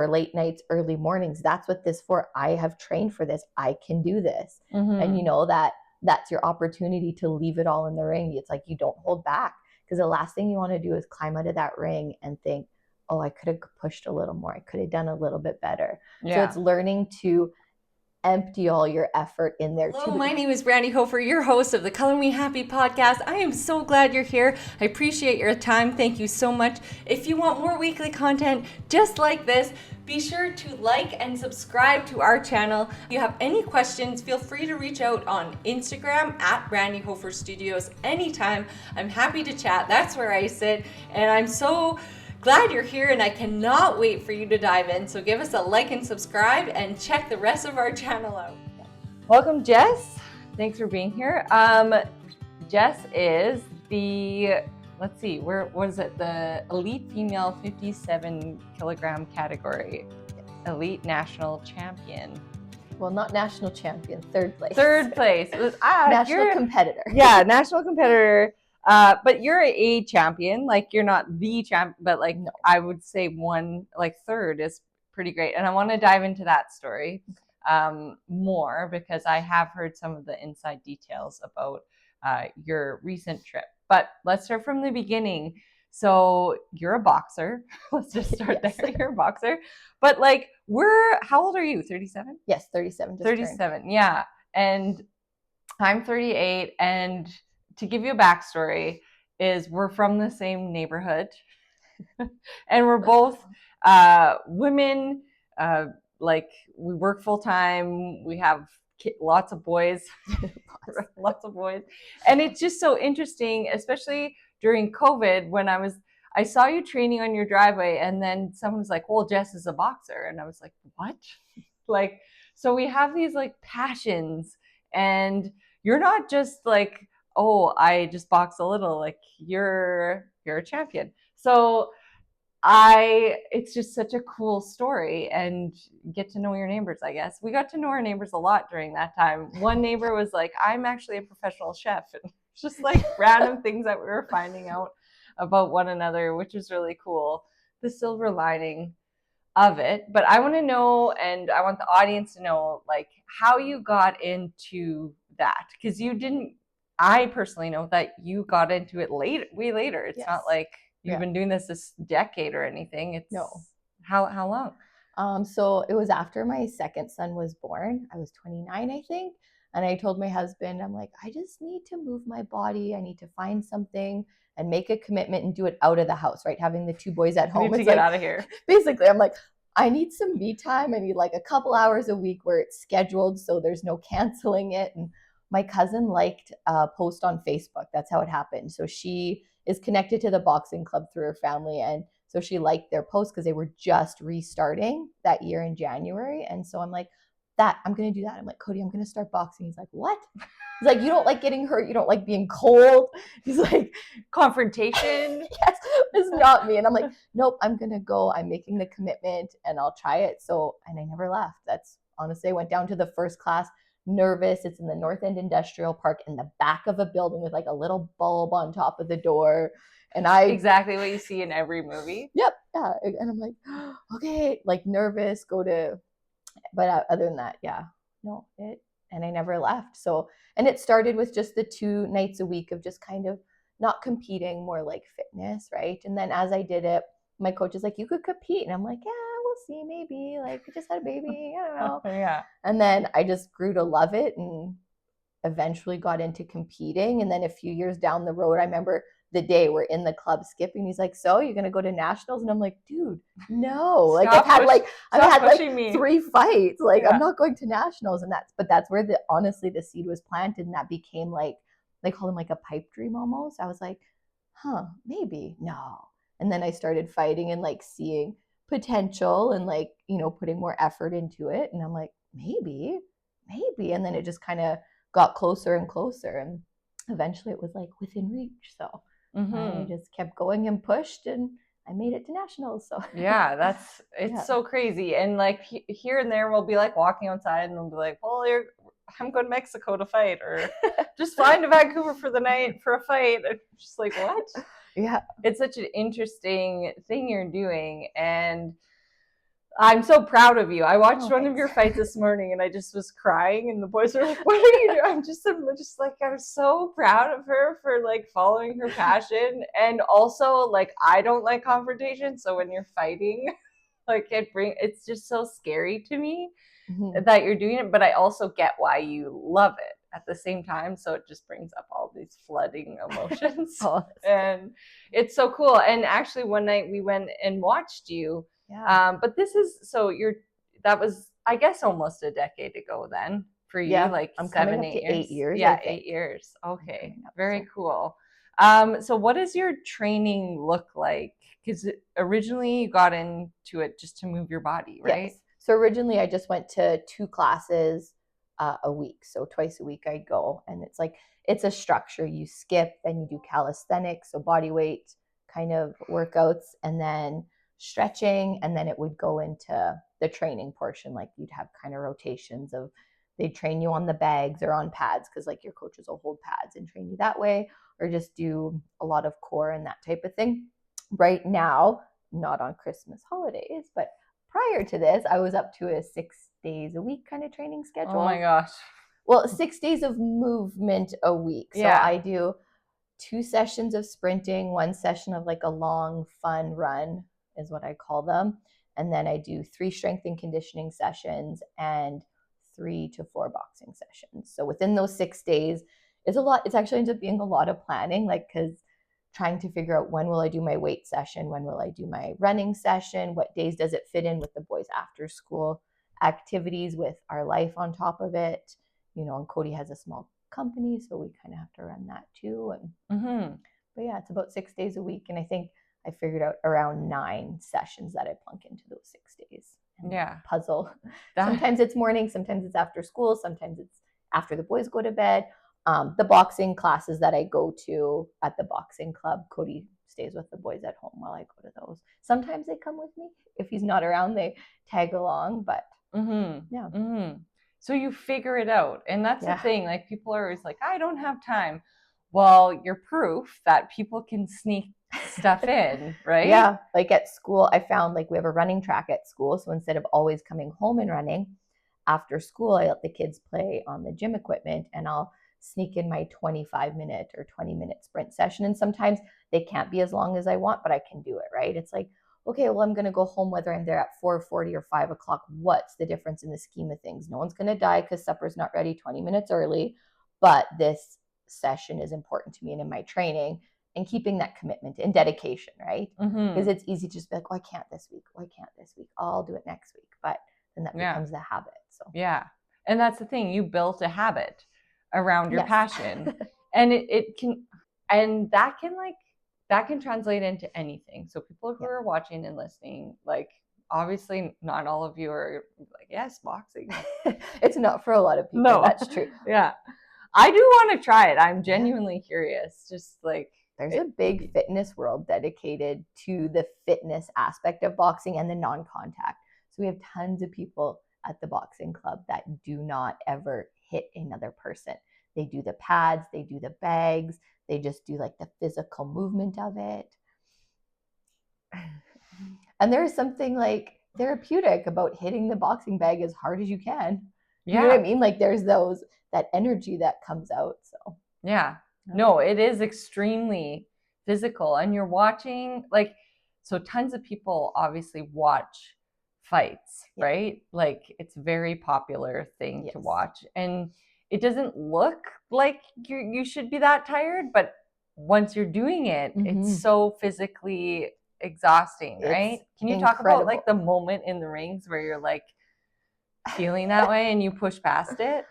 or late nights, early mornings. That's what this for. I have trained for this. I can do this. And you know that's your opportunity to leave it all in the ring. It's like you don't hold back, because the last thing you want to do is climb out of that ring and think, oh, I could have pushed a little more. I could have done a little bit better. Yeah. So it's learning to empty all your effort in there. Hello, my name is Brandi Hofer, your host of the Color Me Happy podcast. I am so glad you're here. I appreciate your time. Thank you so much. If you want more weekly content just like this, be sure to like and subscribe to our channel. If you have any questions, feel free to reach out on Instagram at Brandi Hofer Studios anytime. I'm happy to chat. That's where I sit. And I'm so glad you're here, and I cannot wait for you to dive in. So give us a like and subscribe and check the rest of our channel out. Welcome, Jess. Thanks for being here. Jess is the, let's see, what is it? The elite female 57 kilogram category. Elite national champion. Well, not national champion, third place. Third place. It was, national competitor. Yeah, national competitor. But you're a champion, like you're not the champ, but like no. I would say one, like third is pretty great. And I want to dive into that story more, because I have heard some of the inside details about your recent trip. But let's start from the beginning. So you're a boxer. Let's just start yes. there. You're a boxer. But like, how old are you? 37? Yes, 37. 37, yeah. And I'm 38, and to give you a backstory, is we're from the same neighborhood, and we're both women. Like we work full time. We have lots of boys, lots of boys, and it's just so interesting, especially during COVID when I saw you training on your driveway, and then someone was like, "Well, Jess is a boxer," and I was like, "What?" Like, so we have these like passions, and you're not just like, oh, I just box a little, like you're a champion. So it's just such a cool story, and get to know your neighbors, I guess. We got to know our neighbors a lot during that time. One neighbor was like, I'm actually a professional chef. And just like random things that we were finding out about one another, which is really cool. The silver lining of it. But I want to know, and I want the audience to know, like how you got into that, because I personally know that you got into it way later. It's yes. not like you've been doing this decade or anything. It's no. How long? So it was after my second son was born. I was 29, I think. And I told my husband, I'm like, I just need to move my body. I need to find something and make a commitment and do it out of the house, right? Having the two boys at home. I need to get out of here. Basically, I'm like, I need some me time. I need like a couple hours a week where it's scheduled, so there's no canceling it. And my cousin liked a post on Facebook. That's how it happened. So she is connected to the boxing club through her family. And so she liked their post because they were just restarting that year in January. And so I'm like, I'm going to do that. I'm like, Cody, I'm going to start boxing. He's like, what? He's like, you don't like getting hurt. You don't like being cold. He's like, confrontation. Yes, it's not me. And I'm like, nope, I'm going to go. I'm making the commitment and I'll try it. So, and I never left. That's honestly, I went down to the first class. Nervous. It's in the North End Industrial Park in the back of a building with like a little bulb on top of the door. And exactly what you see in every movie. Yep. Yeah. And I'm like, okay, like nervous, but other than that, yeah, no, and I never left. So, and it started with just the 2 nights a week of just kind of not competing, more like fitness. Right. And then as I did it, my coach is like, you could compete. And I'm like, yeah, we'll see, maybe. Like, we just had a baby. I don't know. Yeah. And then I just grew to love it and eventually got into competing. And then a few years down the road, I remember the day we're in the club skipping. He's like, so you're going to go to nationals? And I'm like, dude, no. Like, I've had 3 fights. Like, yeah. I'm not going to nationals. And that's where honestly, the seed was planted. And that became like, they call them like a pipe dream almost. I was like, maybe, no. And then I started fighting and like seeing potential and like, putting more effort into it. And I'm like, maybe. And then it just kind of got closer and closer. And eventually it was like within reach. So I just kept going and pushed, and I made it to nationals. So yeah, it's so crazy. And like here and there we'll be like walking outside and we'll be like, well, I'm going to Mexico to fight, or just flying to Vancouver for the night for a fight. And just like, what? Yeah. It's such an interesting thing you're doing. And I'm so proud of you. I watched one of thanks. your fights this morning and I just was crying and the boys were like, what are you doing? I'm just like, I'm so proud of her for like following her passion. And also like, I don't like confrontation. So when you're fighting, like it's just so scary to me that you're doing it, but I also get why you love it at the same time. So it just brings up all these flooding emotions. Oh, and it's so cool. And actually one night we went and watched you. yeah. But that was, I guess, almost a decade ago then for you, Yeah. like I'm coming 7, up 8 to years. 8 years. Yeah, I think. 8 years. Okay. Up, Very so. cool. So what does your training look like? Because originally you got into it just to move your body, right? Yes. So originally I just went to 2 classes a week. So twice a week I go, and it's a structure. You skip, then you do calisthenics, so body weight kind of workouts, and then stretching, and then it would go into the training portion. Like you'd have kind of rotations of they'd train you on the bags or on pads because like your coaches will hold pads and train you that way, or just do a lot of core and that type of thing. Right now, not on Christmas holidays, but prior to this, I was up to a 6 days a week kind of training schedule. Oh my gosh. Well, 6 days of movement a week. So Yeah. I do 2 sessions of sprinting, 1 session of like a long, fun run, is what I call them. And then I do 3 strength and conditioning sessions and 3 to 4 boxing sessions. So within those 6 days, it's a lot. It's actually ends up being a lot of planning, like, because trying to figure out when will I do my weight session, when will I do my running session, what days does it fit in with the boys after school activities with our life on top of it. And Cody has a small company, so we kind of have to run that too. And but yeah, it's about 6 days a week, and I think I figured out around 9 sessions that I plunk into those 6 days. And yeah. Puzzle. Sometimes it's morning, sometimes it's after school, sometimes it's after the boys go to bed. The boxing classes that I go to at the boxing club, Cody stays with the boys at home while I go to those. Sometimes they come with me. If he's not around, they tag along, but yeah. So you figure it out. And that's the thing. Like people are always like, I don't have time. Well, you're proof that people can sneak stuff in, right? Yeah. Like at school, I found like we have a running track at school. So instead of always coming home and running, after school, I let the kids play on the gym equipment, and I'll sneak in my 25-minute or 20-minute sprint session. And sometimes they can't be as long as I want, but I can do it, right? It's like, okay, well, I'm going to go home whether I'm there at 4:40 or 5 o'clock. What's the difference in the scheme of things? No one's going to die because supper's not ready 20 minutes early, but this session is important to me and in my training, and keeping that commitment and dedication, right? Because it's easy to just be like, oh, I can't this week. Oh, I can't this week. I'll do it next week. But then that becomes the habit. So yeah. And that's the thing. You built a habit around your passion. And it can, and that can translate into anything. So people who are watching and listening, like obviously not all of you are like, yes, boxing. It's not for a lot of people. No. That's true. Yeah. I do want to try it. I'm genuinely curious. Just like there's a big fitness world dedicated to the fitness aspect of boxing and the non-contact. So we have tons of people at the boxing club that do not ever hit another person. They do the pads, they do the bags, they just do like the physical movement of it. And there's something like therapeutic about hitting the boxing bag as hard as you can. You know what I mean? Like there's that energy that comes out. So yeah. No, it is extremely physical. And you're watching, like, so tons of people obviously watch fights, right? Like it's a very popular thing to watch. And it doesn't look like you should be that tired, but once you're doing it, it's so physically exhausting, right? Can you talk about like the moment in the rings where you're like feeling that way and you push past it?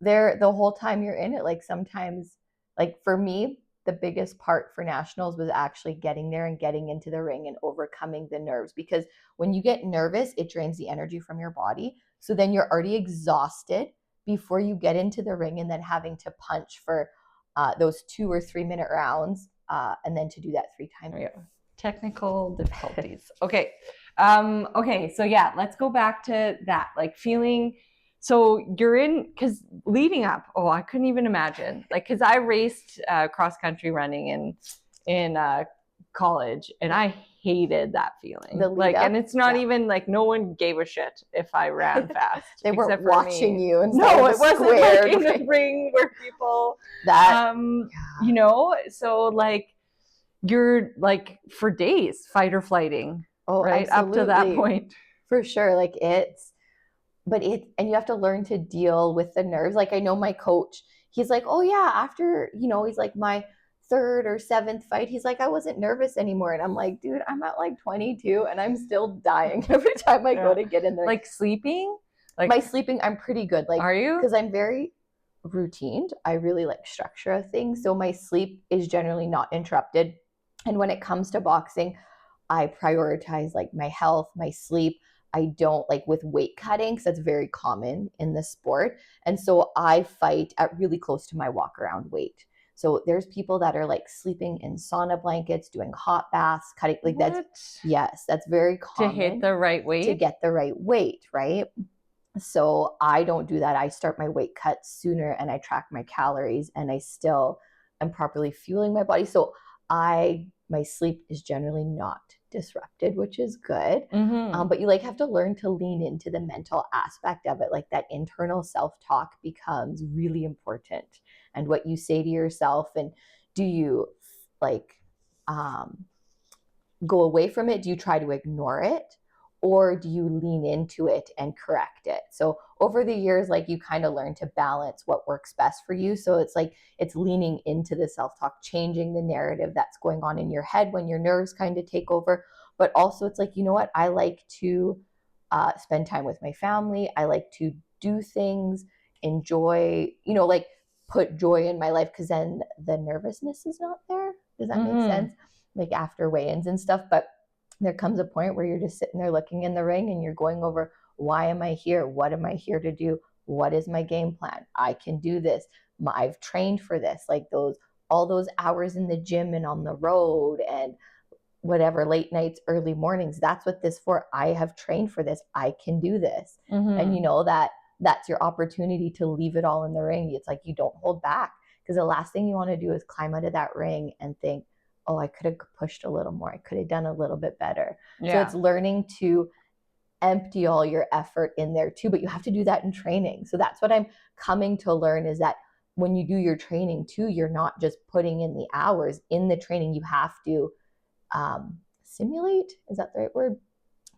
The whole time you're in it, like sometimes, like for me, the biggest part for nationals was actually getting there and getting into the ring and overcoming the nerves, because when you get nervous, it drains the energy from your body. So then you're already exhausted before you get into the ring, and then having to punch for those 2 or 3 minute rounds, and then to do that 3 times. Yeah. Technical difficulties. Okay. Okay. So yeah, let's go back to that, like feeling. So you're in, because leading up, I couldn't even imagine, like, because I raced cross country running in college, and I hated that feeling. The lead up? And it's not even like no one gave a shit if I ran fast. They weren't except for watching me. you and no, it wasn't squared, like in the ring where people that so like you're like for days fight or flighting, right? Absolutely. Up to that point. For sure. Like and you have to learn to deal with the nerves. Like I know my coach, he's like, oh yeah, after, he's like my third or seventh fight, he's like, I wasn't nervous anymore. And I'm like, dude, I'm at like 22 and I'm still dying every time I go to get in there. Like sleeping? Like my sleeping, I'm pretty good. Like, are you? Because I'm very routined. I really like structure of things. So my sleep is generally not interrupted. And when it comes to boxing, I prioritize like my health, my sleep. I don't like with weight cutting because that's very common in the sport. And so I fight at really close to my walk around weight. So there's people that are like sleeping in sauna blankets, doing hot baths, cutting like what? that's very common. To hit the right weight? To get the right weight, right? So I don't do that. I start my weight cut sooner and I track my calories and I still am properly fueling my body. So my sleep is generally not disrupted, which is good. But you like have to learn to lean into the mental aspect of it. Like that internal self-talk becomes really important, and what you say to yourself. And do you like go away from it? Do you try to ignore it? Or do you lean into it and correct it? So over the years, like you kind of learn to balance what works best for you. So it's like it's leaning into the self-talk, changing the narrative that's going on in your head when your nerves kind of take over. But also it's like, you know what? I like to spend time with my family. I like to do things, enjoy, like put joy in my life, because then the nervousness is not there. Does that make sense? Like after weigh-ins and stuff. But there comes a point where you're just sitting there looking in the ring and you're going over, why am I here? What am I here to do? What is my game plan? I can do this. I've trained for this. Like all those hours in the gym and on the road and whatever, late nights, early mornings. That's what this for. I have trained for this. I can do this. And that's your opportunity to leave it all in the ring. It's like you don't hold back, because the last thing you want to do is climb out of that ring and think, oh, I could have pushed a little more. I could have done a little bit better. So it's learning to empty all your effort in there too, but you have to do that in training. So that's what I'm coming to learn, is that when you do your training too, you're not just putting in the hours in the training. You have to simulate, is that the right word?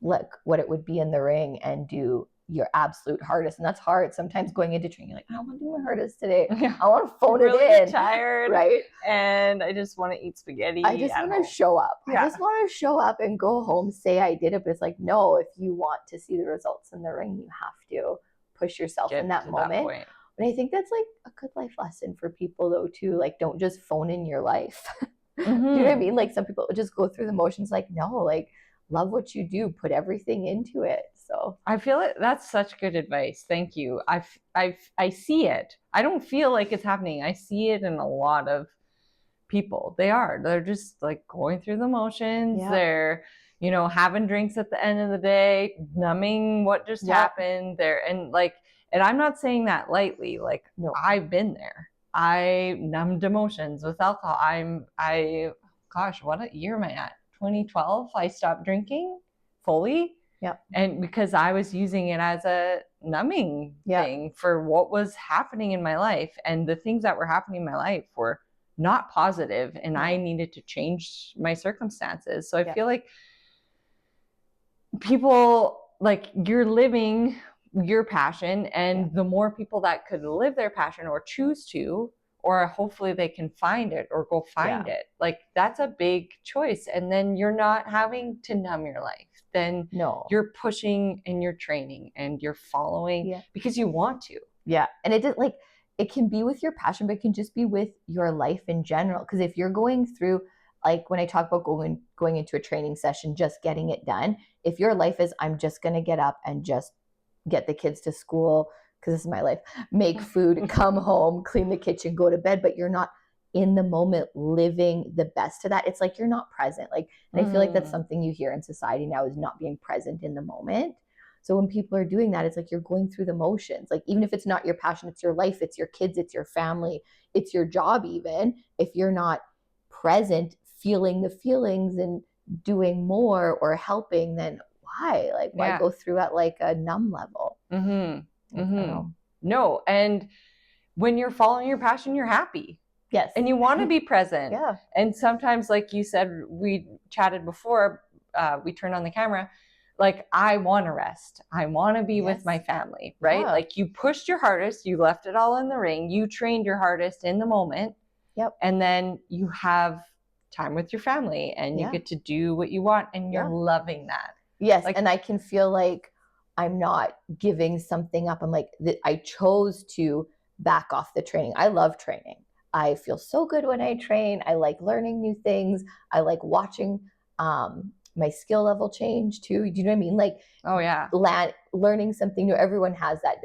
Look what it would be in the ring and do your absolute hardest. And that's hard. Sometimes going into training, you're like, I don't want to do my hardest today. I want to phone it in. Tired, right? And I just want to eat spaghetti. I just want to show up. I just want to show up and go home, say I did it. But it's like, no, if you want to see the results in the ring, you have to push yourself in that moment. And I think that's like a good life lesson for people though too. Like, don't just phone in your life. You know what I mean? Like some people just go through the motions. Like, no, like love what you do, put everything into it. So I feel it. That's such good advice. Thank you. I see it. I don't feel like it's happening. I see it in a lot of people. They're just like going through the motions. They're, having drinks at the end of the day, numbing what just happened there. And I'm not saying that lightly. Like, no. I've been there. I numbed emotions with alcohol. What year am I at? 2012. I stopped drinking fully. Yeah. And because I was using it as a numbing thing for what was happening in my life, and the things that were happening in my life were not positive, and I needed to change my circumstances. So I feel like people, like, you're living your passion, and the more people that could live their passion or choose to, or hopefully they can find it or go find it. Like, that's a big choice. And then you're not having to numb your life. Then you're pushing and you're training and you're following because you want to. Yeah. And it can be with your passion, but it can just be with your life in general. Because if you're going through, like when I talk about going into a training session, just getting it done, if your life is, I'm just going to get up and just get the kids to school, because this is my life, make food, come home, clean the kitchen, go to bed, but you're not in the moment living the best to that, it's like you're not present. Like, and I feel like that's something you hear in society now, is not being present in the moment. So when people are doing that, it's like you're going through the motions. Like, even if it's not your passion, it's your life, it's your kids, it's your family, it's your job even. If you're not present, feeling the feelings and doing more or helping, then why? Like, why go through at like a numb level? No. And when you're following your passion, you're happy. Yes. And you want to be present. Yeah. And sometimes, like you said, we chatted before we turned on the camera, like, I want to rest. I want to be with my family, right? Yeah. Like, you pushed your hardest, you left it all in the ring, you trained your hardest in the moment. Yep. And then you have time with your family and you get to do what you want, and you're loving that. Yes. Like, and I can feel like I'm not giving something up. I'm like, I chose to back off the training. I love training. I feel so good when I train. I like learning new things. I like watching my skill level change too. Do you know what I mean? Like, oh yeah, learning something new. Everyone has that,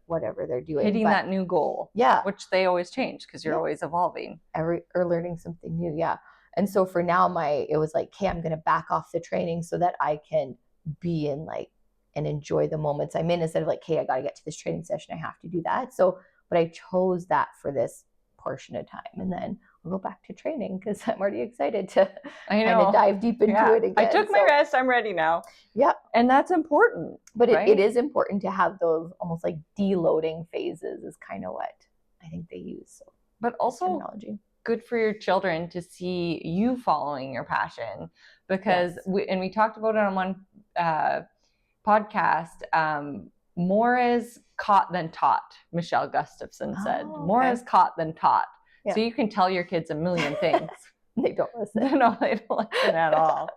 whatever they're doing, hitting that new goal. Yeah, which they always change because you're always evolving. Or learning something new. Yeah, and so for now, it was like, okay, I'm going to back off the training so that I can be in like and enjoy the moments I'm in, instead of like, hey, I got to get to this training session. I have to do that. So, but I chose that for this portion of time, and then I'll go back to training because I'm already excited to kind of dive deep into it again. I took my rest. I'm ready now. Yeah. And that's important. But it is important to have those almost like deloading phases is kind of what I think they use. So, but also good for your children to see you following your passion, because we talked about it on one podcast, more is caught than taught, Michelle Gustafson said. More is caught than taught. Yeah. So you can tell your kids a million things. They don't listen. No, they don't listen at all.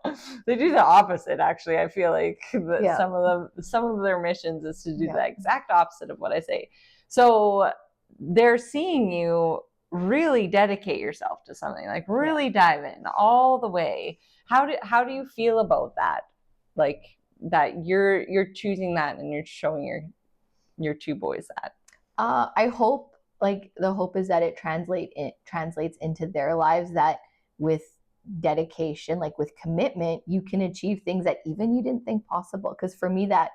They do the opposite, actually. I feel like some of their missions is to do the exact opposite of what I say. So they're seeing you really dedicate yourself to something, like really dive in all the way. How do you feel about that? Like, that you're choosing that and you're showing your two boys that? I hope, like, the hope is that it translates into their lives, that with dedication, like with commitment, you can achieve things that even you didn't think possible. Because for me, that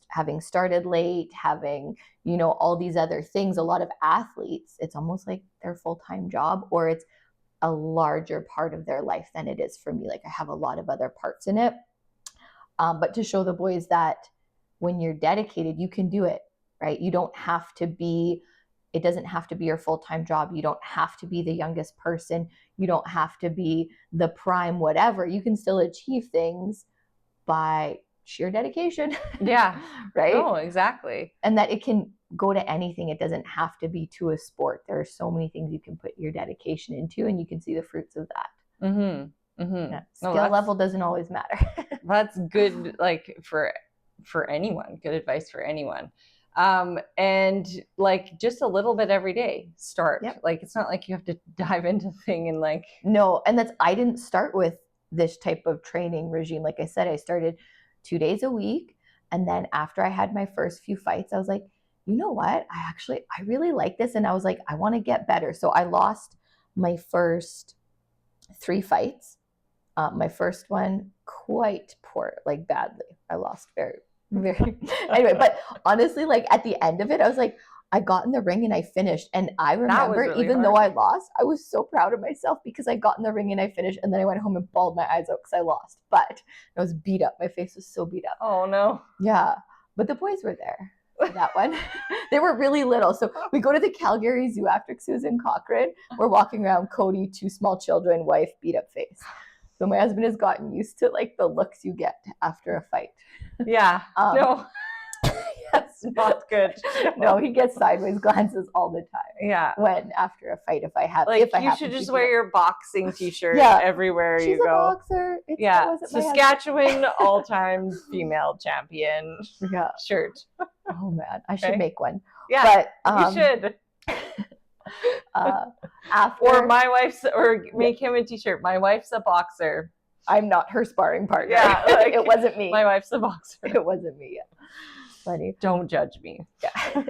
having started late, having, all these other things, a lot of athletes, it's almost like their full-time job, or it's a larger part of their life than it is for me. Like, I have a lot of other parts in it. But to show the boys that when you're dedicated, you can do it, right? You don't have to be, it doesn't have to be your full-time job. You don't have to be the youngest person. You don't have to be the prime whatever. You can still achieve things by sheer dedication. Yeah. Right? Oh, exactly. And that it can go to anything. It doesn't have to be to a sport. There are so many things you can put your dedication into, and you can see the fruits of that. Mm-hmm. Mm-hmm. Yeah. Skill level doesn't always matter. That's good, like, for anyone. Good advice for anyone. And like, just a little bit every day. Start. Yep. Like, it's not like you have to dive into the thing and like. No, and I didn't start with this type of training regime. Like I said, I started 2 days a week, and then after I had my first few fights, I was like, you know what? I really like this, and I was like, I want to get better. So I lost my first 3 fights. My first one, quite poor, like badly. I lost very, very. Anyway, but honestly, like at the end of it, I was like, I got in the ring and I finished. And I remember, really even though I lost, I was so proud of myself because I got in the ring and I finished. And then I went home and bawled my eyes out because I lost. But I was beat up. My face was so beat up. Oh, no. Yeah. But the boys were there for that one. They were really little. So we go to the Calgary Zoo after Susan Cochrane. We're walking around, Cody, 2 small children, wife, beat up face. So my husband has gotten used to like the looks you get after a fight. Yeah. No. That's not good. No, he gets sideways glances all the time. Yeah. When after a fight, if I you should just wear your boxing t-shirt everywhere you go. She's a boxer. Saskatchewan all-time female champion shirt. Oh man, I should make one. Yeah, but you should. Make him a t-shirt. My wife's a boxer. I'm not her sparring partner. Yeah, like, it wasn't me. My wife's a boxer. It wasn't me. Funny. Don't judge me. Yeah.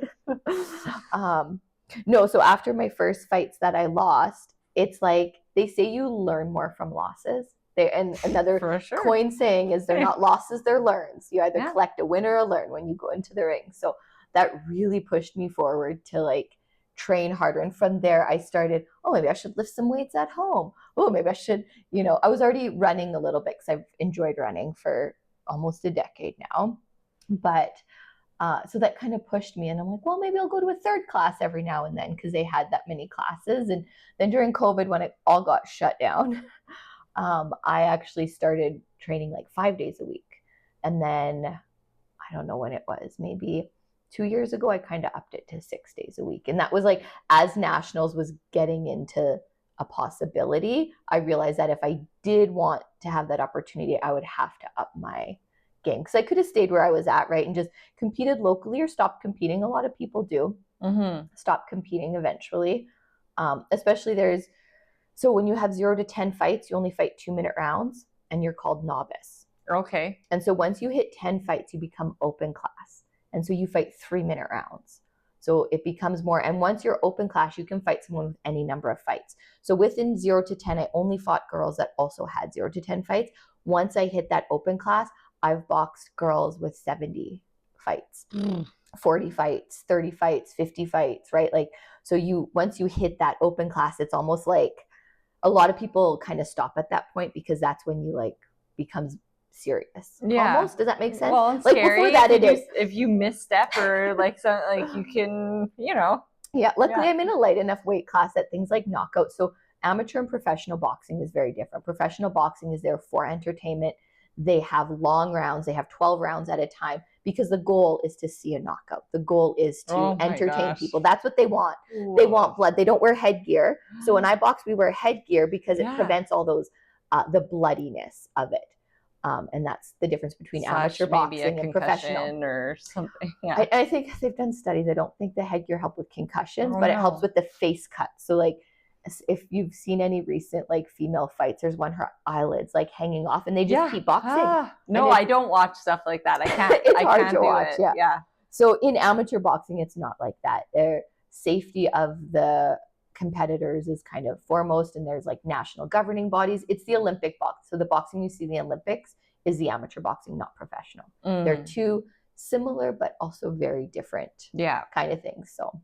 No, so after my first fights that I lost, it's like they say you learn more from losses. And another coin saying is they're not losses, they're learns. You either collect a win or a learn when you go into the ring. So that really pushed me forward to like train harder. And from there, I started, oh, maybe I should lift some weights at home. Oh, maybe I should, I was already running a little bit because I've enjoyed running for almost a decade now. But so that kind of pushed me. And I'm like, well, maybe I'll go to a third class every now and then because they had that many classes. And then during COVID, when it all got shut down, I actually started training like 5 days a week. And then I don't know when it was, maybe 2 years ago, I kind of upped it to 6 days a week. And that was like, as nationals was getting into a possibility, I realized that if I did want to have that opportunity, I would have to up my game. Because I could have stayed where I was at, right? And just competed locally or stopped competing. A lot of people do stop competing eventually. Especially so when you have 0 to 10 fights, you only fight 2-minute rounds and you're called novice. Okay. And so once you hit 10 fights, you become open class. And so you fight 3-minute rounds. So it becomes more. And once you're open class, you can fight someone with any number of fights. So within 0 to 10, I only fought girls that also had 0 to 10 fights. Once I hit that open class, I've boxed girls with 70 fights, 40 fights, 30 fights, 50 fights, right? Like, so once you hit that open class, it's almost like a lot of people kind of stop at that point because that's when you like becomes serious. Yeah. Almost. Does that make sense? Well, like scary. Before that, if you misstep or like so, like you can, Yeah. Luckily, I'm in a light enough weight class that things like knockouts. So amateur and professional boxing is very different. Professional boxing is there for entertainment. They have long rounds. They have 12 rounds at a time because the goal is to see a knockout. The goal is to entertain people. That's what they want. Ooh. They want blood. They don't wear headgear. So when I box, we wear headgear because it prevents all those, the bloodiness of it. And that's the difference between amateur boxing and professional or something. Yeah. I think they've done studies. I don't think the headgear helps with concussions, but it helps with the face cuts. So like, if you've seen any recent like female fights, there's one, her eyelids like hanging off and they just keep boxing. No, I don't watch stuff like that. I can't. It's I hard can't to do watch. It. Yeah. So in amateur boxing, it's not like that. Their safety of the competitors is kind of foremost, and there's like national governing bodies. It's the Olympic box. So the boxing you see in the Olympics is the amateur boxing, not professional. They're two similar but also very different kind of things. So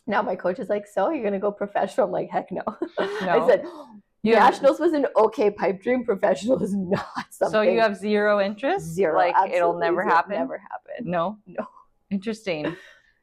now my coach is like, so you're going to go professional? I'm like, heck no. I said, nationals was an okay pipe dream. Professional is not something. So you have zero interest? Zero. Like it'll never happen? Never happen. No? Interesting.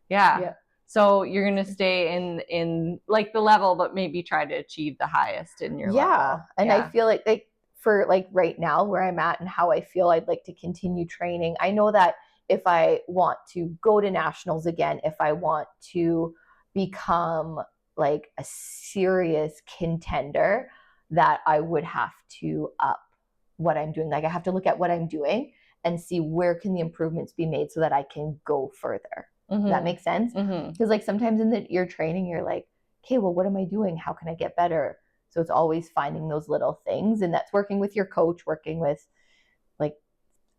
Yeah. So you're going to stay in like the level, but maybe try to achieve the highest in your level. And I feel like for like right now where I'm at and how I feel, I'd like to continue training. I know that if I want to go to nationals again, if I want to become like a serious contender, that I would have to up what I'm doing. Like I have to look at what I'm doing and see where can the improvements be made so that I can go further. Does that make sense? Because like sometimes in your training, you're like, okay, well, what am I doing? How can I get better? So it's always finding those little things, and that's working with your coach, working with like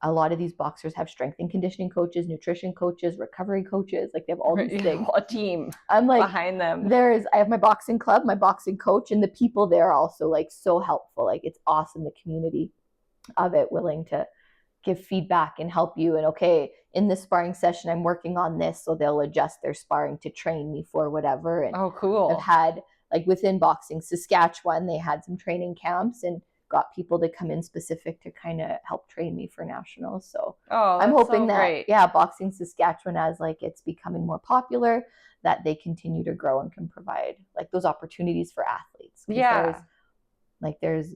a lot of these boxers have strength and conditioning coaches, nutrition coaches, recovery coaches. Like they have all these things. A team. I'm like behind them. I have my boxing club, my boxing coach, and the people there are also like so helpful. Like it's awesome, the community of it, willing to give feedback and help you. And okay, in this sparring session, I'm working on this, so they'll adjust their sparring to train me for whatever. And cool. I've had like within boxing, Saskatchewan, they had some training camps and got people to come in specific to kind of help train me for nationals. So I'm hoping that, boxing Saskatchewan, as like it's becoming more popular, that they continue to grow and can provide like those opportunities for athletes. There's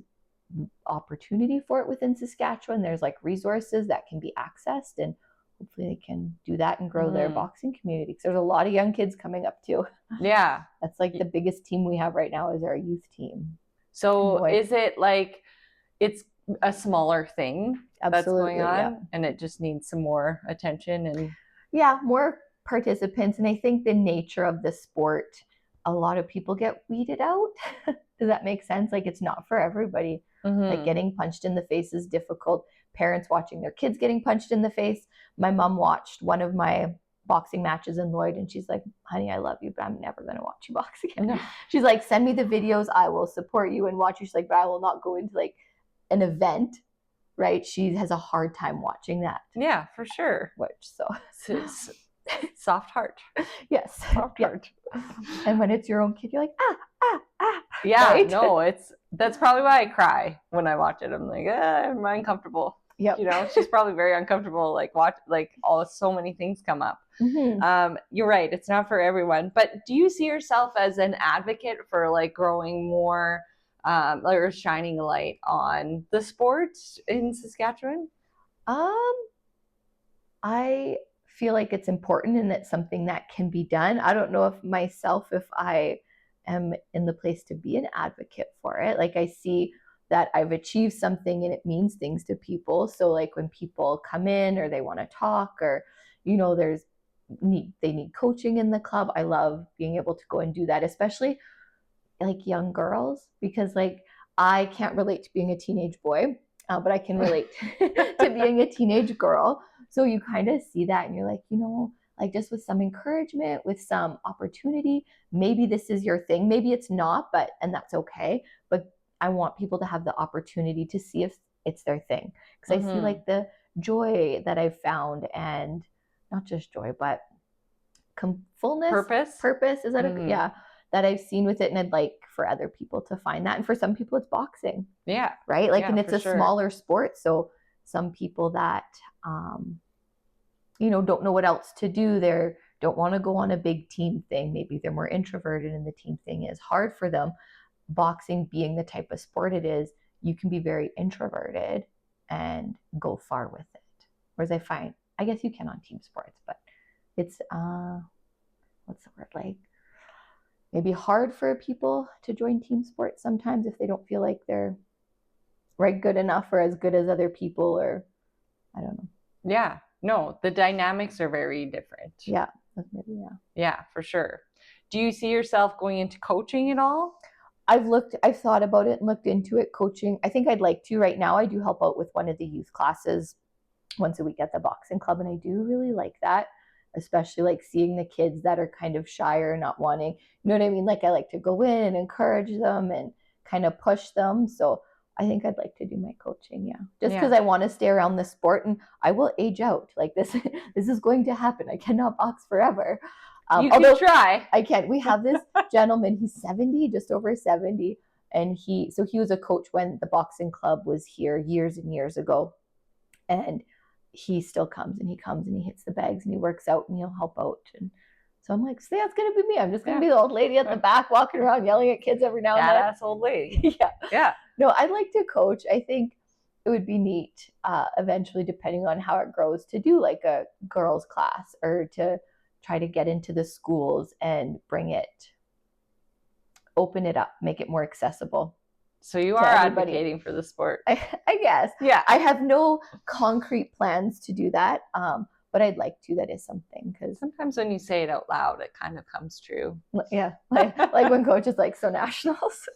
opportunity for it within Saskatchewan. There's like resources that can be accessed, and hopefully they can do that and grow their boxing community, because there's a lot of young kids coming up too. That's like the biggest team we have right now is our youth team. So is it like it's a smaller thing that's going on and it just needs some more attention and more participants? And I think the nature of the sport, a lot of people get weeded out. Does that make sense? Like it's not for everybody. Like getting punched in the face is difficult. Parents watching their kids getting punched in the face. My mom watched one of my boxing matches in Lloyd, and she's like, honey, I love you, but I'm never going to watch you box again. No. She's like, send me the videos. I will support you and watch you. She's like, but I will not go into like an event, right? She has a hard time watching that. Yeah, for sure. Soft heart. Yes. Soft Yeah. heart. And when it's your own kid, you're like, Yeah, right? no, that's probably why I cry when I watch it. I'm like, I'm uncomfortable. Yep. You know, she's probably very uncomfortable. Like so many things come up. Mm-hmm. You're right. It's not for everyone. But do you see yourself as an advocate for like growing more, or shining a light on the sports in Saskatchewan? I feel like it's important and it's something that can be done. I don't know if I am in the place to be an advocate for it. Like I see that I've achieved something and it means things to people. So like when people come in or they want to talk or, they need coaching in the club. I love being able to go and do that, especially like young girls, because like I can't relate to being a teenage boy, but I can relate to being a teenage girl. So you kind of see that and you're like, like just with some encouragement, with some opportunity, maybe this is your thing. Maybe it's not, and that's okay. But I want people to have the opportunity to see if it's their thing. Because I see like the joy that I've found, and not just joy, but fullness, purpose. Is that yeah, that I've seen with it, and I'd like for other people to find that. And for some people it's boxing, right, like, and it's a smaller sport, so some people that don't know what else to do, they don't want to go on a big team thing, maybe they're more introverted and the team thing is hard for them. Boxing being the type of sport it is, you can be very introverted and go far with it, whereas I guess you can on team sports, but it's what's the word, like maybe hard for people to join team sports sometimes if they don't feel like they're right good enough or as good as other people, or I don't know. Yeah, no, the dynamics are very different. Yeah, for sure. Do you see yourself going into coaching at all? I've thought about it and looked into it, coaching. I think I'd like to. Right now I do help out with one of the youth classes once a week at the boxing club, and I do really like that, especially like seeing the kids that are kind of shy or not wanting, you know what I mean? Like I like to go in and encourage them and kind of push them. So I think I'd like to do my coaching, just because I want to stay around the sport, and I will age out. Like this is going to happen. I cannot box forever. You can try. I can't. We have this gentleman, he's 70, just over 70, and he was a coach when the boxing club was here years and years ago, and he still comes and he hits the bags and he works out and he'll help out. And so I'm like, see, that's going to be me. I'm just going to be the old lady at the back walking around yelling at kids every now and then. That's old lady. Yeah. No, I'd like to coach. I think it would be neat eventually, depending on how it grows, to do like a girls class or to try to get into the schools and open it up, make it more accessible. So you are advocating for the sport. I guess. Yeah. I have no concrete plans to do that, but I'd like to. That is something, because sometimes when you say it out loud, it kind of comes true. Yeah. Like when coach is like, so nationals?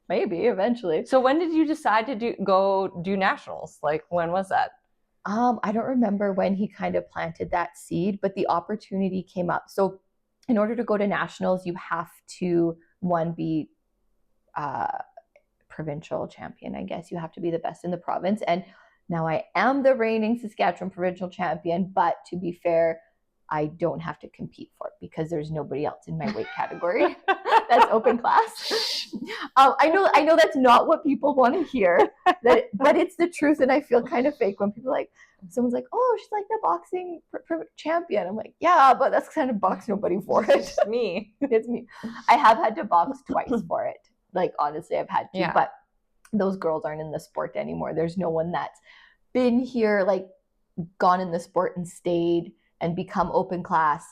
Maybe eventually. So when did you decide to go do nationals? Like when was that? I don't remember when he kind of planted that seed, but the opportunity came up. So in order to go to nationals, you have to, be provincial champion. I guess you have to be the best in the province. And now I am the reigning Saskatchewan provincial champion, but to be fair, I don't have to compete for it because there's nobody else in my weight category that's open class. I know that's not what people want to hear, but it's the truth, and I feel kind of fake when people someone's like, oh, she's like the boxing champion. I'm like, yeah, but that's kind of box nobody for it. It's me. It's me. I have had to box twice for it. Like, honestly, I've had to, but those girls aren't in the sport anymore. There's no one that's been here, like gone in the sport and stayed and become open class.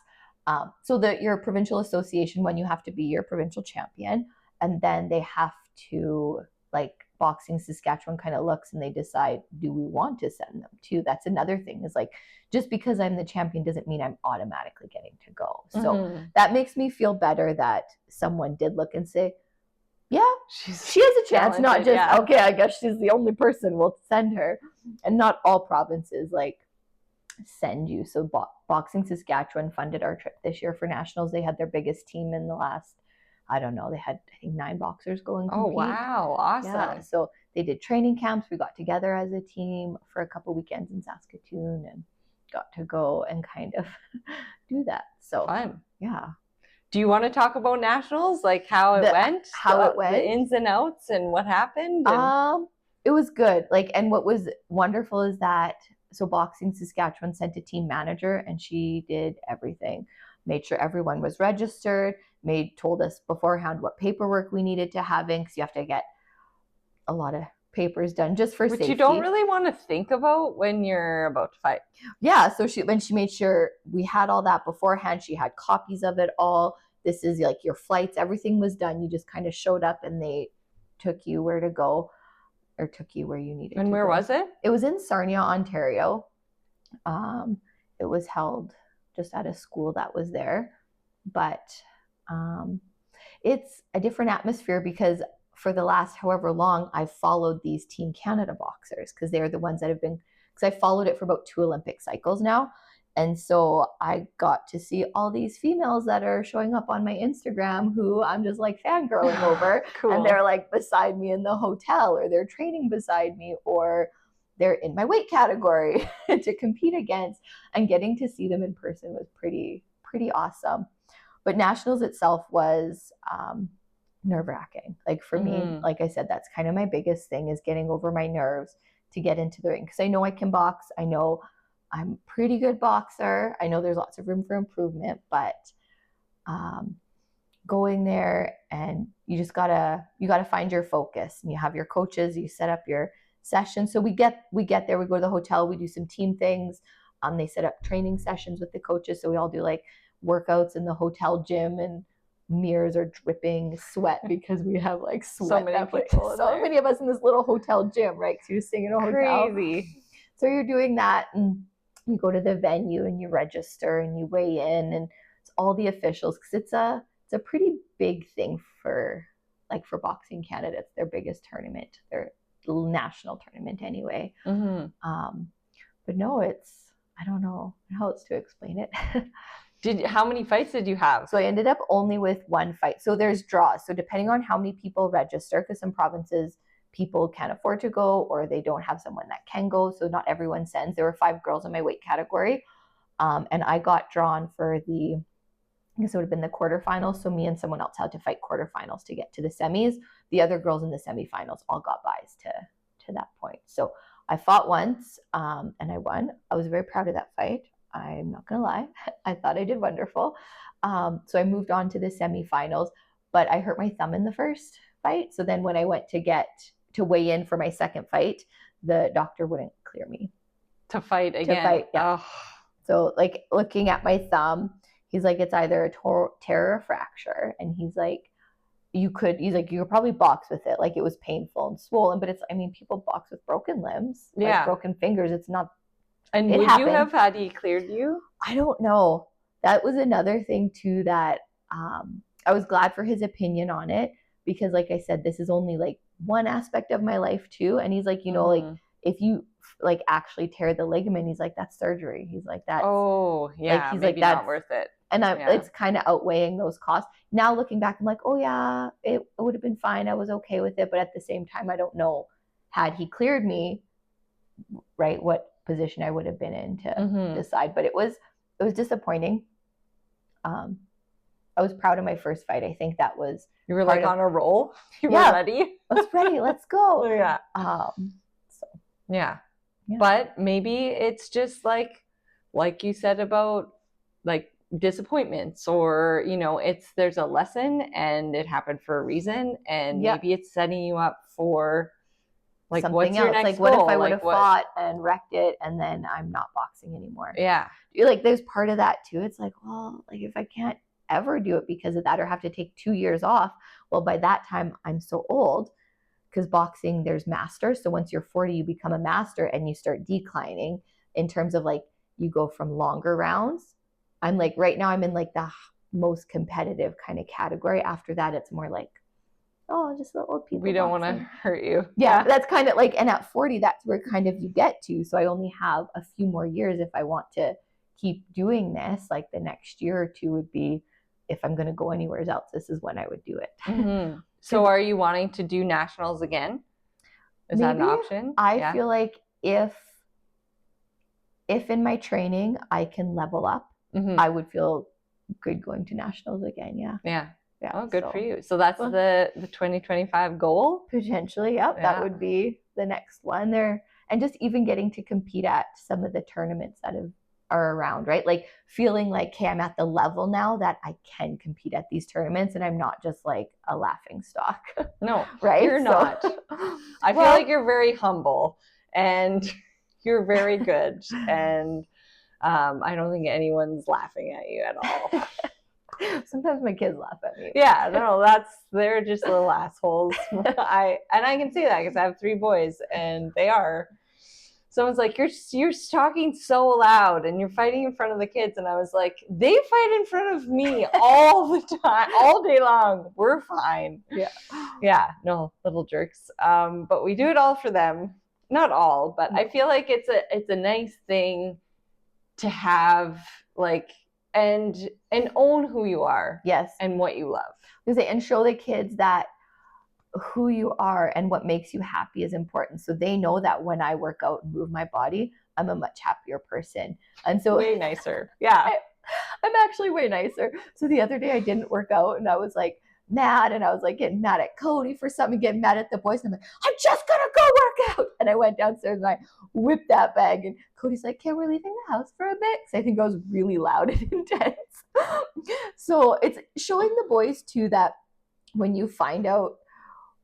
So that your provincial association, when you have to be your provincial champion, and then they have to, like, Boxing Saskatchewan kind of looks and they decide, do we want to send them to? That's another thing, is like, just because I'm the champion doesn't mean I'm automatically getting to go. So that makes me feel better that someone did look and say, yeah, she has a chance, not just, okay, I guess she's the only person, we'll send her. And not all provinces like send you. So Boxing Saskatchewan funded our trip this year for nationals. They had their biggest team in the last, I don't know, they had, I think, 9 boxers go and compete. Oh, wow. Awesome. Yeah, so they did training camps. We got together as a team for a couple weekends in Saskatoon and got to go and kind of do that. So fun. yeah. Do you want to talk about nationals, like how it went, the ins and outs, and what happened? It was good. Like, and what was wonderful is that so Boxing Saskatchewan sent a team manager, and she did everything, made sure everyone was registered, told us beforehand what paperwork we needed to have in, because you have to get a lot of papers done just for safety. Which you don't really want to think about when you're about to fight. Yeah, so she made sure we had all that beforehand. She had copies of it all. This is like your flights, everything was done. You just kind of showed up and they took you where to go, or took you where you needed to go. And where was it? It was in Sarnia, Ontario. It was held just at a school that was there, but it's a different atmosphere because for the last however long, I've followed these Team Canada boxers because they're the ones that have been, because I followed it for about 2 Olympic cycles now. And so I got to see all these females that are showing up on my Instagram who I'm just like fangirling over. Cool. And they're like beside me in the hotel, or they're training beside me, or they're in my weight category to compete against. And getting to see them in person was pretty awesome. But nationals itself was nerve-wracking. Like for me, like I said, that's kind of my biggest thing, is getting over my nerves to get into the ring, because I know I can box. I know I'm a pretty good boxer. I know there's lots of room for improvement, but going there, and you gotta find your focus, and you have your coaches, you set up your session. So we get there, we go to the hotel, we do some team things. They set up training sessions with the coaches, so we all do like workouts in the hotel gym, and mirrors are dripping sweat because we have like sweat. So many of us in this little hotel gym, right? Because you're staying in a hotel. Crazy. So you're doing that, and you go to the venue and you register and you weigh in, and it's all the officials, because it's a pretty big thing for Boxing Canada. It's their biggest tournament, their national tournament anyway. But no, I don't know how else to explain it. How many fights did you have? So I ended up only with 1 fight. So there's draws. So depending on how many people register, because some provinces people can't afford to go, or they don't have someone that can go. So not everyone sends. There were 5 girls in my weight category. And I got drawn for I guess it would have been the quarterfinals. So me and someone else had to fight quarterfinals to get to the semis. The other girls in the semifinals all got buys to that point. So I fought once, and I won. I was very proud of that fight. I'm not gonna lie. I thought I did wonderful. So I moved on to the semifinals, but I hurt my thumb in the first fight. So then when I went to weigh in for my second fight, the doctor wouldn't clear me to fight again. Yeah. Oh. So like looking at my thumb, he's like, it's either a tear or a fracture, and he's like, you could probably box with it. Like, it was painful and swollen, but people box with broken limbs, like broken fingers. It's not. And would you have had he cleared you? I don't know. That was another thing too, that I was glad for his opinion on it, because like I said, this is only like one aspect of my life too. And he's like, like if you like actually tear the ligament, he's like, that's surgery. He's like, that's he's maybe like, that's not worth it. And it's kind of outweighing those costs. Now looking back, I'm like, oh yeah, it would have been fine. I was okay with it. But at the same time, I don't know, had he cleared me, right, what position I would have been in to decide. But it was disappointing. I was proud of my first fight. I think that was, you were like on a roll. You were ready. I was ready. Let's go. Yeah. But maybe it's just like you said about like disappointments, or there's a lesson and it happened for a reason, and maybe it's setting you up for like something what's else. your next like what goal? If I would have fought and wrecked it, and then I'm not boxing anymore? Yeah. Like there's part of that too. It's like, well, like if I can't ever do it because of that, or have to take 2 years off, well, by that time I'm so old, because boxing, there's masters. So once you're 40, you become a master, and you start declining in terms of like, you go from longer rounds. I'm like, right now I'm in like the most competitive kind of category. After that, it's more like, oh, just the old people. We don't want to hurt you. Yeah, that's kind of like, and at 40, that's where kind of you get to. So I only have a few more years if I want to keep doing this. Like the next year or two would be, if I'm going to go anywhere else, this is when I would do it. So are you wanting to do nationals again? Is that an option? I feel like if in my training I can level up I would feel good going to nationals again. Yeah. Yeah. Yeah. Oh, good for you. So that's the 2025 goal? Potentially, yep. Yeah. That would be the next one there. And just even getting to compete at some of the tournaments that are around, right? Like feeling like, hey, I'm at the level now that I can compete at these tournaments and I'm not just like a laughing stock. No, right? You're not. I feel like you're very humble and you're very good. And I don't think anyone's laughing at you at all. Sometimes my kids laugh at me. Yeah, no, they're just little assholes. I can say that because I have 3 boys and they are. Someone's like, you're talking so loud and you're fighting in front of the kids, and I was like, they fight in front of me all the time, all day long. We're fine. Yeah, no, little jerks. But we do it all for them. Not all, but I feel like it's a nice thing to have, like, and own who you are. Yes. And what you love. And show the kids that who you are and what makes you happy is important. So they know that when I work out and move my body, I'm a much happier person. And so way nicer. Yeah. I'm actually way nicer. So the other day I didn't work out and I was like mad, and I was like getting mad at Cody for something, getting mad at the boys. And I'm like, I'm just gonna go work out. And I went downstairs and I whipped that bag, and Cody's like, okay, we're leaving the house for a bit. Because I think I was really loud and intense. So it's showing the boys too that when you find out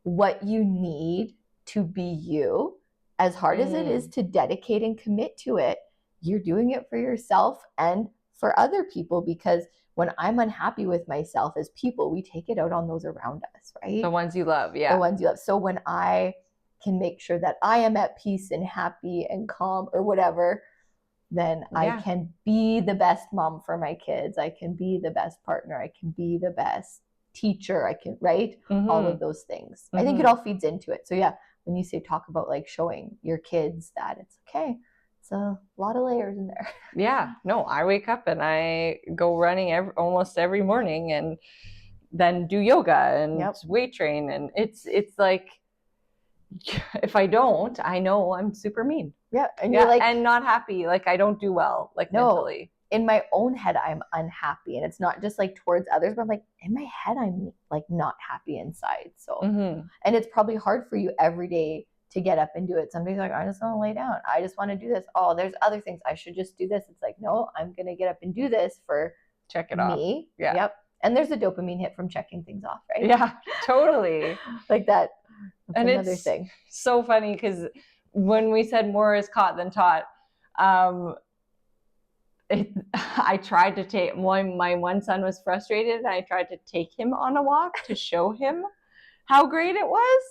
what you need to be you, as hard as it is to dedicate and commit to it, you're doing it for yourself and for other people. Because when I'm unhappy with myself, as people, we take it out on those around us, right? The ones you love. Yeah. The ones you love. So when I can make sure that I am at peace and happy and calm or whatever, then I can be the best mom for my kids. I can be the best partner. I can be the best teacher. I can, right? All of those things. I think it all feeds into it. So yeah, when you say talk about like showing your kids that it's okay, it's a lot of layers in there. Yeah. No, I wake up and I go running almost every morning, and then do yoga and weight train. And it's like, if I don't, I know I'm super mean. Yeah. And you're like, and not happy. Like I don't do well, like mentally. In my own head, I'm unhappy. And it's not just like towards others, but I'm like, in my head, I'm like not happy inside. So, and it's probably hard for you every day to get up and do it. Some days like, I just want to lay down. I just want to do this. Oh, there's other things. I should just do this. It's like, no, I'm going to get up and do this for check it off. Me. Yeah. Yep. And there's a dopamine hit from checking things off, right? Yeah, totally. Like that. That's and another it's thing. So funny because when we said more is caught than taught, I tried to take my one son was frustrated, and I tried to take him on a walk to show him how great it was.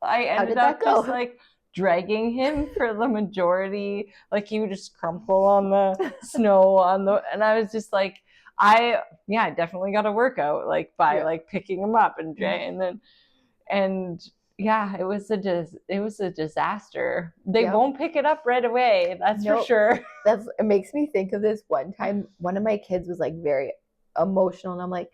I ended up just like dragging him for the majority. Like he would just crumple on the snow and I was just like, I definitely got a workout like by like picking him up and yeah, it was a disaster. They won't pick it up right away. That's for sure. It makes me think of this one time. One of my kids was like very emotional, and I'm like,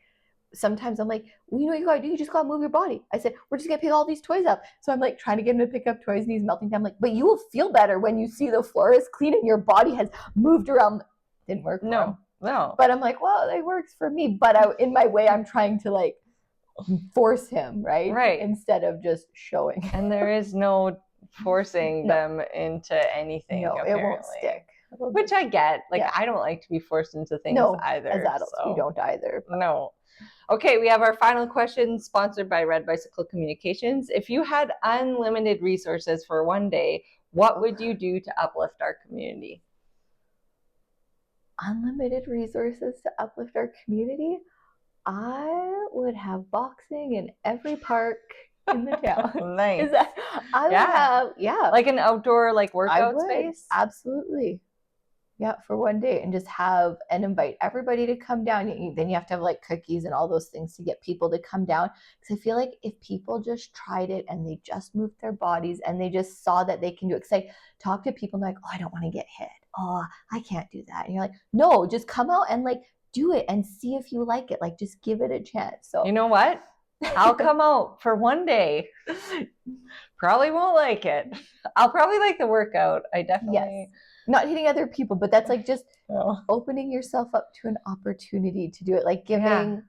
sometimes I'm like, well, you know what you gotta do? You just gotta move your body. I said, we're just gonna pick all these toys up. So I'm like trying to get him to pick up toys, and he's melting down. I'm like, but you will feel better when you see the floor is clean and your body has moved around. Didn't work. No. But I'm like, well, it works for me. But in my way, I'm trying to like force him, right? Instead of just showing. And there is no forcing them into anything. No, apparently. It won't stick. Which I get. Like I don't like to be forced into things either. As adults, we don't either. No. Okay, we have our final question, sponsored by Red Bicycle Communications. If you had unlimited resources for one day, what would you do to uplift our community? Unlimited resources to uplift our community? I would have boxing in every park in the town. Nice. I would have, like an outdoor like workout space. Absolutely. Yeah, for one day, and just and invite everybody to come down. Then you have to have like cookies and all those things to get people to come down. Because I feel like if people just tried it and they just moved their bodies and they just saw that they can do it. Because I talk to people and they're like, oh, I don't want to get hit. Oh, I can't do that. And you're like, no, just come out and like do it and see if you like it. Like just give it a chance. So you know what? I'll come out for one day. Probably won't like it. I'll probably like the workout. I definitely. Yes. Not hitting other people, but that's like just Oh. Opening yourself up to an opportunity to do it, like giving,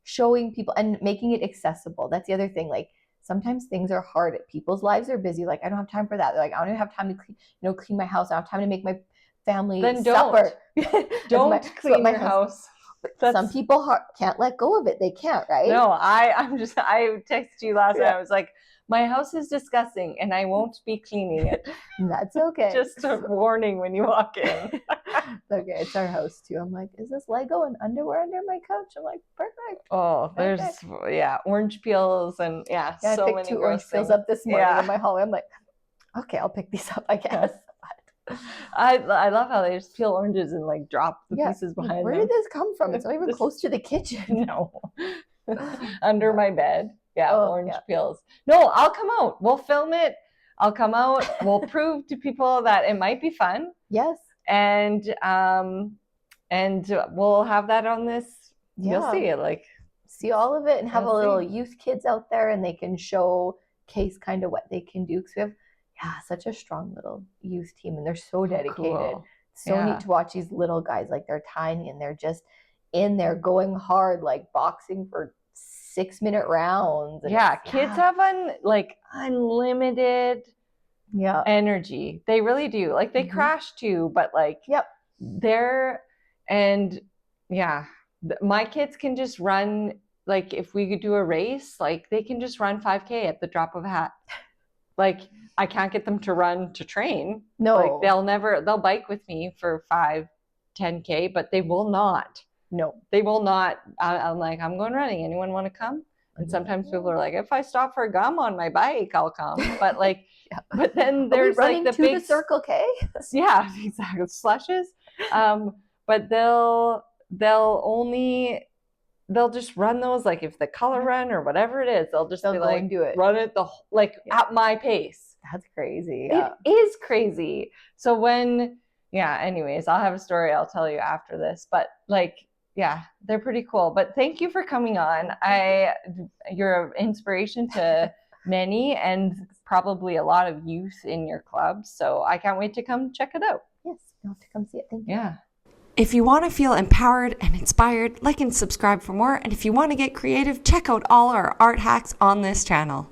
showing people and making it accessible. That's the other thing. Like sometimes things are hard. People's lives are busy. Like I don't have time for that. They're like, I don't even have time to clean my house. I don't have time to make my family Then supper. Don't clean your house. Some people can't let go of it. They can't, right? No, I texted you last night. I was like, my house is disgusting and I won't be cleaning it. That's okay. Just a warning when you walk in. Okay, it's our house too. I'm like, is this Lego and underwear under my couch? I'm like, perfect. Oh, there's orange peels and so I picked many 2 orange peels up this morning in my hallway. I'm like, okay, I'll pick these up, I guess. I love how they just peel oranges and like drop the pieces behind Where them. did this come from? It's not even close to the kitchen. No. Under my bed. Orange peels. No, I'll come out. We'll film it. I'll come out. We'll prove to people that it might be fun. Yes. And we'll have that on this. You'll see it, like see all of it, and have a little youth kids out there, and they can showcase kind of what they can do, because we have such a strong little youth team, and they're so dedicated. Cool. So neat to watch these little guys. Like they're tiny and they're just in there going hard, like boxing for 6-minute rounds. And kids have unlimited energy. They really do. Like they crash too, but like they're my kids can just run. Like if we could do a race, like they can just run 5K at the drop of a hat. Like I can't get them to run to train. No, like they'll bike with me for 5-10K, but they will not. No, they will not. I'm like, I'm going running. Anyone want to come? And sometimes people are like, if I stop for gum on my bike, I'll come. But like, but then there's like the big Circle K. Yeah, exactly. Slushes. But they'll just run those, like if the color run or whatever it is, they'll be like, do it. Run it at my pace. That's crazy. It is crazy. So anyways, I'll have a story I'll tell you after this, but like, they're pretty cool. But thank you for coming on. You're an inspiration to many, and probably a lot of youth in your club. So I can't wait to come check it out. Yes, you'll have to come see it. Thank you. Yeah. If you want to feel empowered and inspired, like and subscribe for more. And if you want to get creative, check out all our art hacks on this channel.